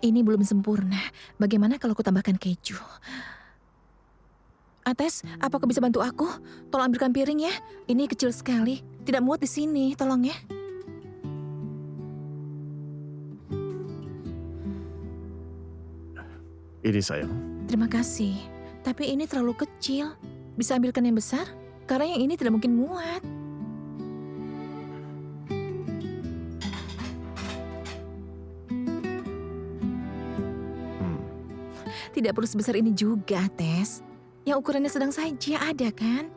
Ini belum sempurna. Bagaimana kalau aku tambahkan keju? Ates, apa kau bisa bantu aku? Tolong ambilkan piring ya. Ini kecil sekali. Tidak muat di sini, tolong ya. Ini sayang. Terima kasih. Tapi ini terlalu kecil. Bisa ambilkan yang besar? Karena yang ini tidak mungkin muat. Tidak perlu sebesar ini juga, Tes. Yang ukurannya sedang saja ada kan?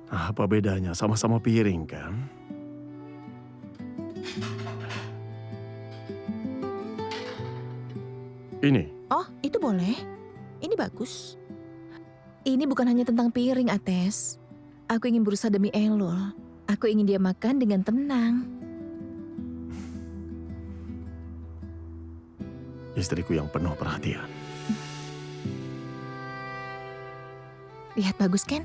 Apa bedanya? Sama-sama piring kan? Ini. Oh, itu boleh. Ini bagus. Ini bukan hanya tentang piring, Ates. Aku ingin berusaha demi Elul. Aku ingin dia makan dengan tenang. Istriku yang penuh perhatian. Lihat bagus kan?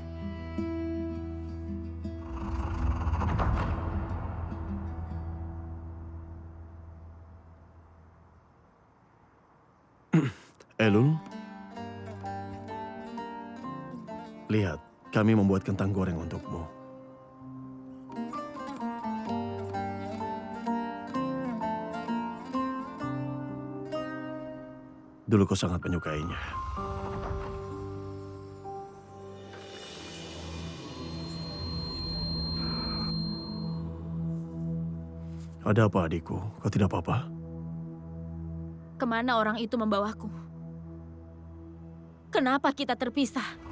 Elul, lihat, kami membuat kentang goreng untukmu. Dulu kau sangat menyukainya. Ada apa adikku? Kau tidak apa-apa? Kemana orang itu membawaku? Kenapa kita terpisah?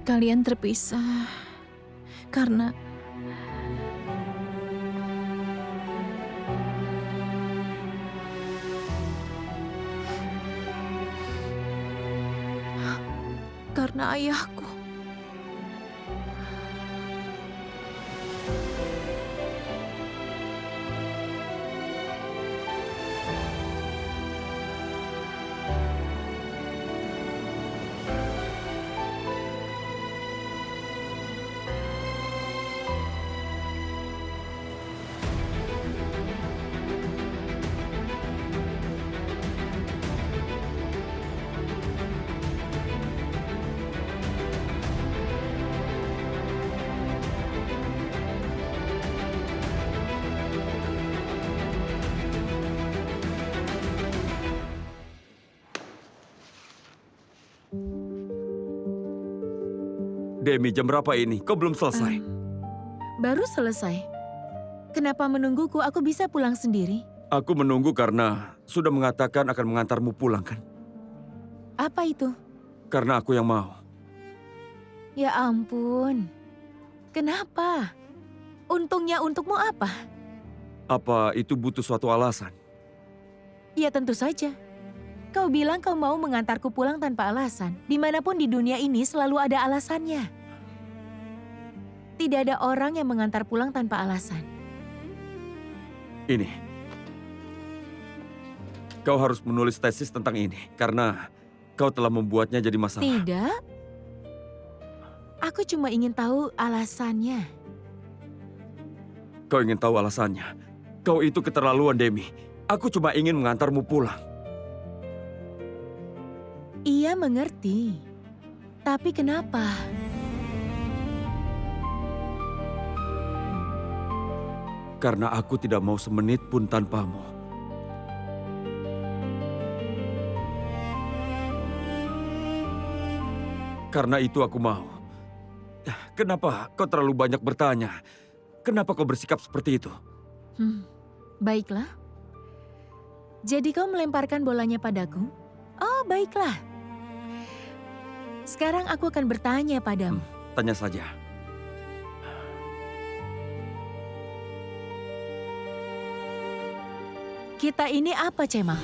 Kalian terpisah karena ayahku. Demi, jam berapa ini? Kau belum selesai. Baru selesai. Kenapa menungguku? Aku bisa pulang sendiri. Aku menunggu karena sudah mengatakan akan mengantarmu pulang kan? Apa itu? Karena aku yang mau. Ya ampun. Kenapa? Untungnya untukmu apa? Apa itu butuh suatu alasan? Ya tentu saja. Kau bilang kau mau mengantarku pulang tanpa alasan. Dimanapun di dunia ini selalu ada alasannya. Tidak ada orang yang mengantar pulang tanpa alasan. Ini. Kau harus menulis tesis tentang ini karena kau telah membuatnya jadi masalah. Tidak. Aku cuma ingin tahu alasannya. Kau ingin tahu alasannya. Kau itu keterlaluan, Demi. Aku cuma ingin mengantarmu pulang. Ia mengerti. Tapi kenapa? Karena aku tidak mau semenit pun tanpamu. Karena itu aku mau. Kenapa kau terlalu banyak bertanya? Kenapa kau bersikap seperti itu? Baiklah. Jadi kau melemparkan bolanya padaku? Oh, baiklah. Sekarang aku akan bertanya padamu. Tanya saja. Kita ini apa, Cemal?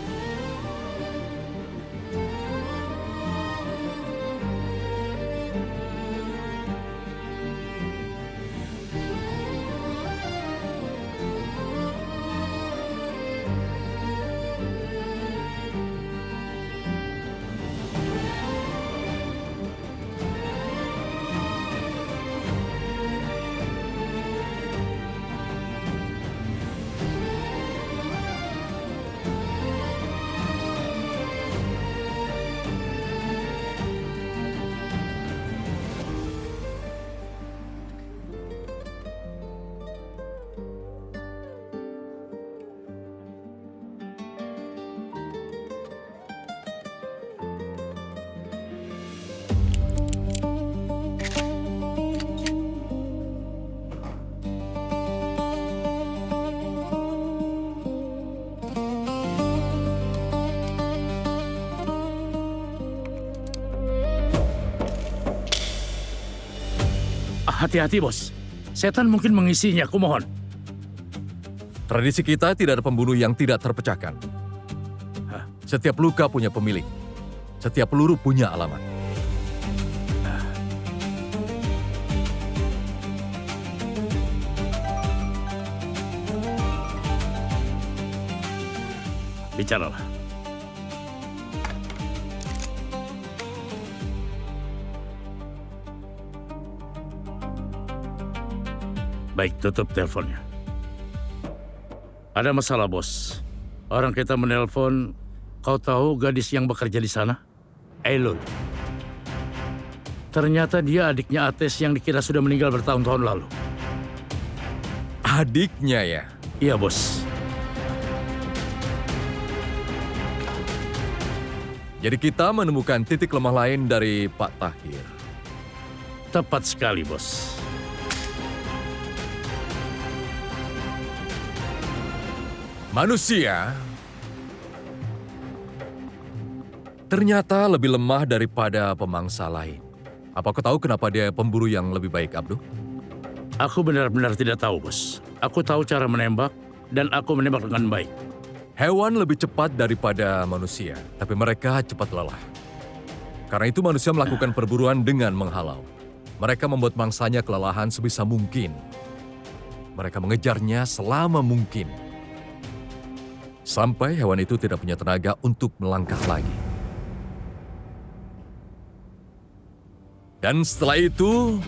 Hati-hati, Bos. Setan mungkin mengisinya, kumohon. Tradisi kita tidak ada pembunuh yang tidak terpecahkan. Setiap luka punya pemilik. Setiap peluru punya alamat. Bicaralah. Baik, tutup teleponnya. Ada masalah, Bos. Orang kita menelpon, kau tahu gadis yang bekerja di sana? Eilul. Ternyata dia adiknya Ates yang dikira sudah meninggal bertahun-tahun lalu. Adiknya ya? Iya, Bos. Jadi kita menemukan titik lemah lain dari Pak Tahir. Tepat sekali, Bos. Manusia ternyata lebih lemah daripada pemangsa lain. Apa kau tahu kenapa dia pemburu yang lebih baik, Abdu? Aku benar-benar tidak tahu, Bos. Aku tahu cara menembak, dan aku menembak dengan baik. Hewan lebih cepat daripada manusia, tapi mereka cepat lelah. Karena itu manusia melakukan perburuan dengan menghalau. Mereka membuat mangsanya kelelahan sebisa mungkin. Mereka mengejarnya selama mungkin. Sampai hewan itu tidak punya tenaga untuk melangkah lagi. Dan setelah itu,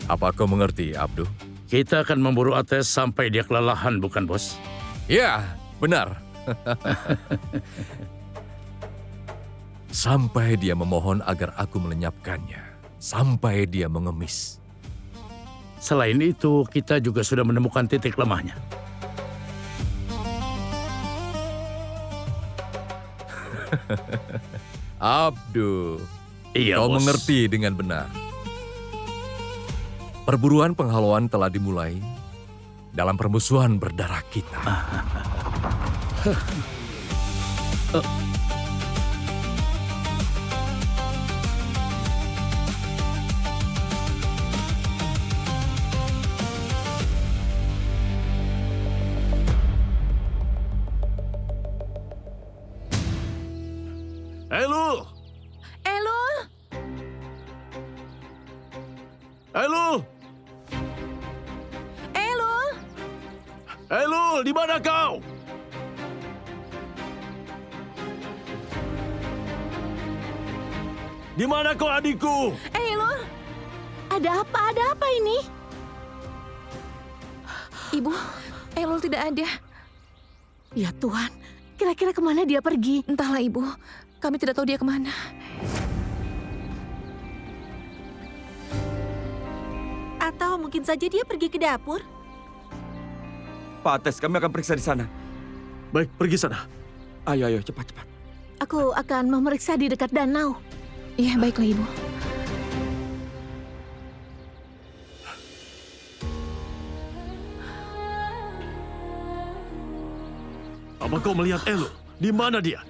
apa kau mengerti, Abdu? Kita akan memburu Ates sampai dia kelelahan, bukan, Bos? Ya, benar. Sampai dia memohon agar aku melenyapkannya. Sampai dia mengemis. Selain itu, kita juga sudah menemukan titik lemahnya. Abdu, Iya, kau Bos. mengerti dengan benar. Perburuan penghalauan telah dimulai dalam permusuhan berdarah kita. Elul! Elul! Elul! Elul! Elul, di mana kau? Di mana kau, adikku? Elul! Ada apa? Ada apa ini? Ibu, Elul tidak ada. Ya Tuhan, kira-kira kemana dia pergi? Entahlah, Ibu. Kami tidak tahu dia kemana. Atau mungkin saja dia pergi ke dapur? Pak Ates, kami akan periksa di sana. Baik, pergi sana. Ayo, cepat. Aku akan memeriksa di dekat danau. Iya, baiklah, Ibu. Apa kau melihat Elul? Di mana dia?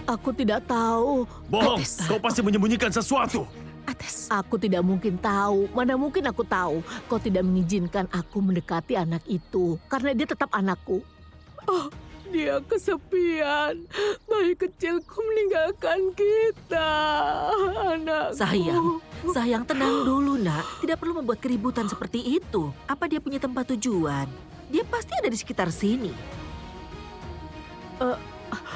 Aku tidak tahu. Bohong, Ates. kau pasti menyembunyikan sesuatu. Ates. Aku tidak mungkin tahu. Mana mungkin aku tahu. Kau tidak mengizinkan aku mendekati anak itu. Karena dia tetap anakku. Oh, dia kesepian. Bayi kecilku meninggalkan kita. Anakku. Sayang, tenang dulu, Nak. Tidak perlu membuat keributan seperti itu. Apa dia punya tempat tujuan? Dia pasti ada di sekitar sini.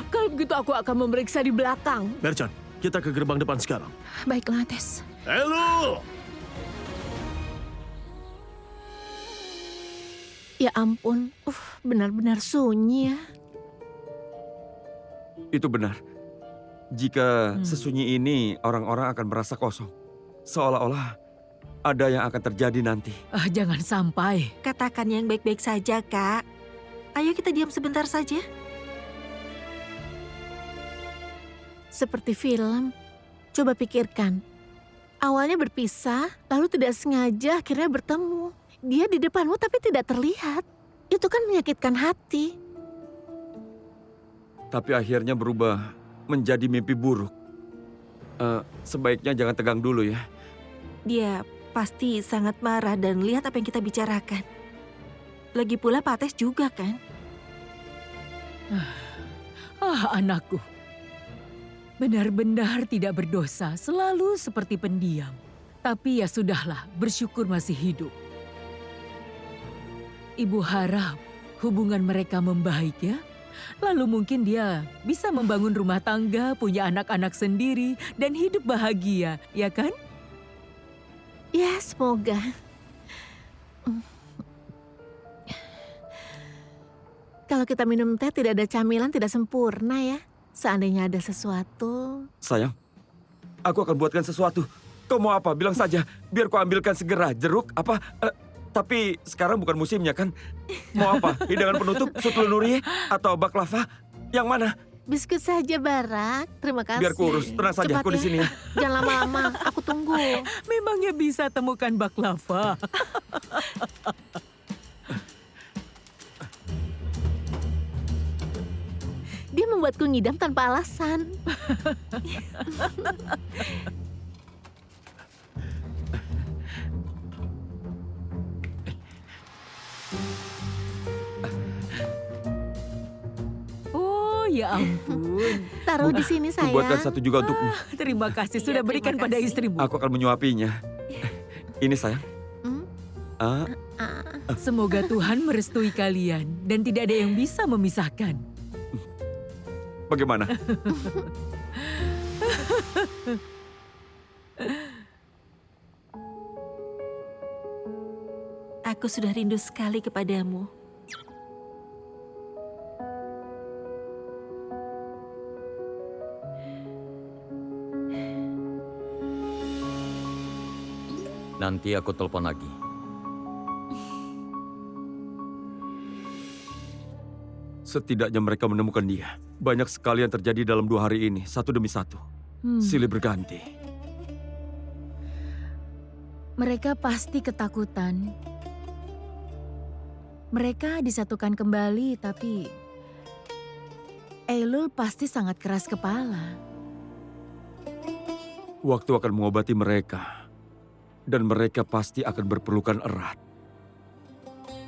Kalau begitu aku akan memeriksa di belakang. Merchan, kita ke gerbang depan sekarang. Baiklah, Ates. Elul! Ya ampun, benar-benar sunyi ya. Itu benar. Jika sesunyi ini, orang-orang akan merasa kosong. Seolah-olah ada yang akan terjadi nanti. Jangan sampai. Katakan yang baik-baik saja, Kak. Ayo kita diam sebentar saja. Seperti film. Coba pikirkan. Awalnya berpisah, lalu tidak sengaja akhirnya bertemu. Dia di depanmu tapi tidak terlihat. Itu kan menyakitkan hati. Tapi akhirnya berubah menjadi mimpi buruk. Sebaiknya jangan tegang dulu ya. Dia pasti sangat marah dan lihat apa yang kita bicarakan. Lagi pula Pak Tes juga kan? Anakku. Benar-benar tidak berdosa, selalu seperti pendiam. Tapi ya sudahlah, bersyukur masih hidup. Ibu harap hubungan mereka membaik ya. Lalu mungkin dia bisa membangun rumah tangga, punya anak-anak sendiri, dan hidup bahagia, ya kan? Ya, semoga. Kalau kita minum teh tidak ada camilan tidak sempurna ya. Seandainya ada sesuatu. Sayang, aku akan buatkan sesuatu. Kau mau apa? Bilang saja. Biar kau ambilkan segera. Jeruk, apa? Tapi sekarang bukan musimnya kan? Mau apa? Hidangan penutup, soto nurie, atau baklava? Yang mana? Biskuit saja, Barak. Terima kasih. Biar ku urus. Tenang saja, Cepat aku di sini ya. Jangan lama-lama, aku tunggu. Memangnya bisa temukan baklava. Dia membuatku ngidam tanpa alasan. Oh ya ampun. Taruh di sini, sayang. Kubuatkan satu juga untukmu. Terima kasih sudah Iya, berikan terima pada kasih. istrimu. Aku akan menyuapinya. Ini sayang. Hmm? Ah, Semoga Tuhan merestui kalian dan tidak ada yang bisa memisahkan. bagaimana? Aku sudah rindu sekali kepadamu. Nanti aku telepon lagi. Setidaknya mereka menemukan dia. Banyak sekali yang terjadi dalam 2 hari ini, satu demi satu. Silih berganti. Mereka pasti ketakutan. Mereka disatukan kembali, tapi Eilul pasti sangat keras kepala. Waktu akan mengobati mereka. Dan mereka pasti akan berpelukan erat.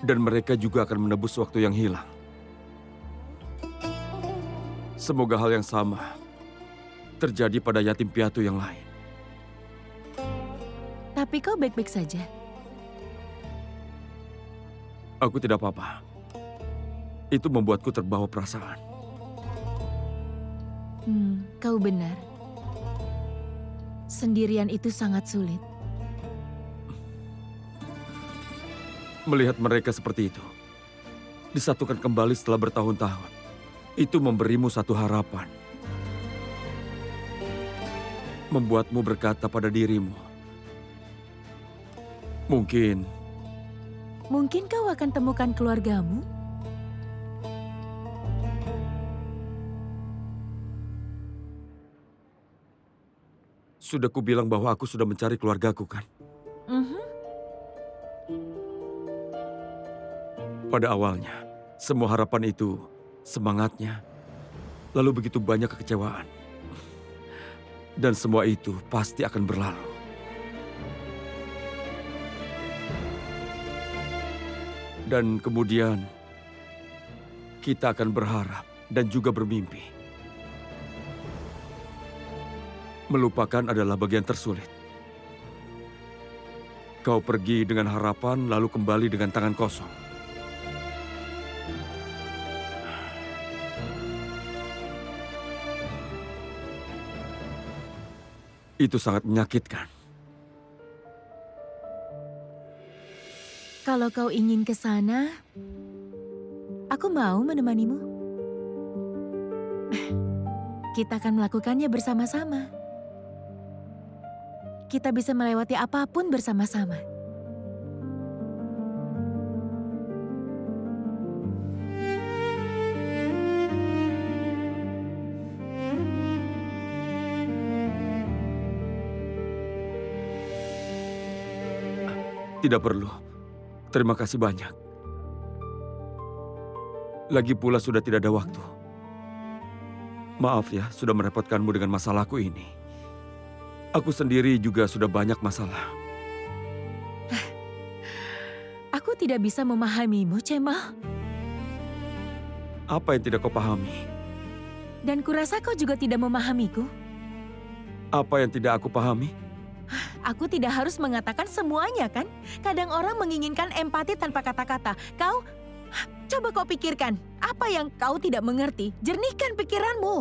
Dan mereka juga akan menebus waktu yang hilang. Semoga hal yang sama terjadi pada yatim piatu yang lain. Tapi kau baik-baik saja. Aku tidak apa-apa. Itu membuatku terbawa perasaan. Kau benar. Sendirian itu sangat sulit. Melihat mereka seperti itu, disatukan kembali setelah bertahun-tahun, itu memberimu satu harapan. Membuatmu berkata pada dirimu, mungkin Mungkin kau akan temukan keluargamu. sudah kubilang bahwa aku sudah mencari keluargaku kan? Pada awalnya, semua harapan itu, semangatnya, lalu begitu banyak kekecewaan. Dan semua itu pasti akan berlalu. Dan kemudian, kita akan berharap dan juga bermimpi. Melupakan adalah bagian tersulit. Kau pergi dengan harapan lalu kembali dengan tangan kosong. Itu sangat menyakitkan. Kalau kau ingin ke sana, aku mau menemanimu. Kita akan melakukannya bersama-sama. Kita bisa melewati apapun bersama-sama. Tidak perlu. Terima kasih banyak. Lagi pula sudah tidak ada waktu. Maaf ya, sudah merepotkanmu dengan masalahku ini. Aku sendiri juga sudah banyak masalah. Aku tidak bisa memahamimu, Cemal. Apa yang tidak kau pahami? Dan kurasa kau juga tidak memahamiku. Apa yang tidak aku pahami? Aku tidak harus mengatakan semuanya, kan? Kadang orang menginginkan empati tanpa kata-kata. Coba kau pikirkan, apa yang kau tidak mengerti? Jernihkan pikiranmu.